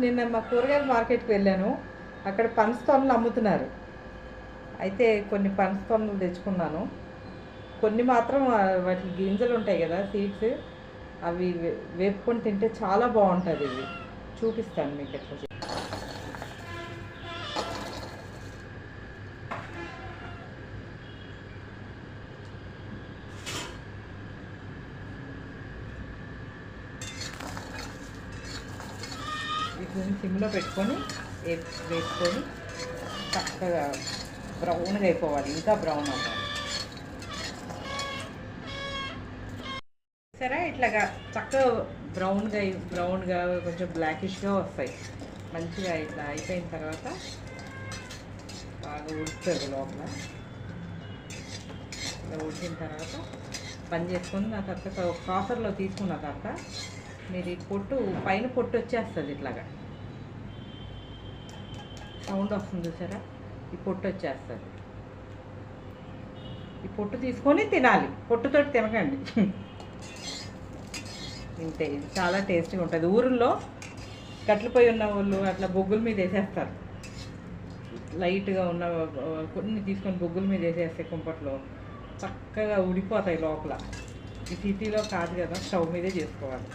నిన్న మా కూరగాయల మార్కెట్కి వెళ్ళాను. అక్కడ పనస తొనలు అమ్ముతున్నారు. అయితే కొన్ని పనస తొనలు తెచ్చుకున్నాను. కొన్ని మాత్రం వాటి గింజలు ఉంటాయి కదా, సీడ్స్, అవి వేపుకొని తింటే చాలా బాగుంటుంది. ఇవి చూపిస్తాను మీకు ఎట్లా. వీటిని సిమ్లో పెట్టుకొని వేసుకొని చక్కగా బ్రౌన్గా అయిపోవాలి, ఇంకా బ్రౌన్ అవ్వాలి. సరే, ఇట్లాగా చక్కగా బ్రౌన్గా కొంచెం బ్లాకిష్గా వస్తాయి. మంచిగా ఇట్లా అయిపోయిన తర్వాత బాగా ఉడుకుతుంది లోపల. ఇలా ఉడికిన తర్వాత పని చేసుకొని ఆ తర్వాత కాసర్లో తీసుకున్న తర్వాత మీరు ఈ పొట్టు పైన పొట్టు వచ్చేస్తుంది, ఇట్లాగా సౌండ్ వస్తుంది చూసారా, ఈ పొట్టు వచ్చేస్తుంది. ఈ పొట్టు తీసుకొని తినాలి, పొట్టుతోటి తినకండి. ఇంతే, ఇది చాలా టేస్టీగా ఉంటుంది. ఊరిలో కట్లు పొయ్యి ఉన్న వాళ్ళు అట్లా బొగ్గుల మీద వేసేస్తారు. లైట్గా ఉన్న కొన్ని తీసుకొని బొగ్గుల మీద వేసేస్తే కుంపట్లో చక్కగా ఉడిపోతాయి లోపల. ఈ సిటీలో కాదు కదా, స్టవ్ మీదే చేసుకోవాలి.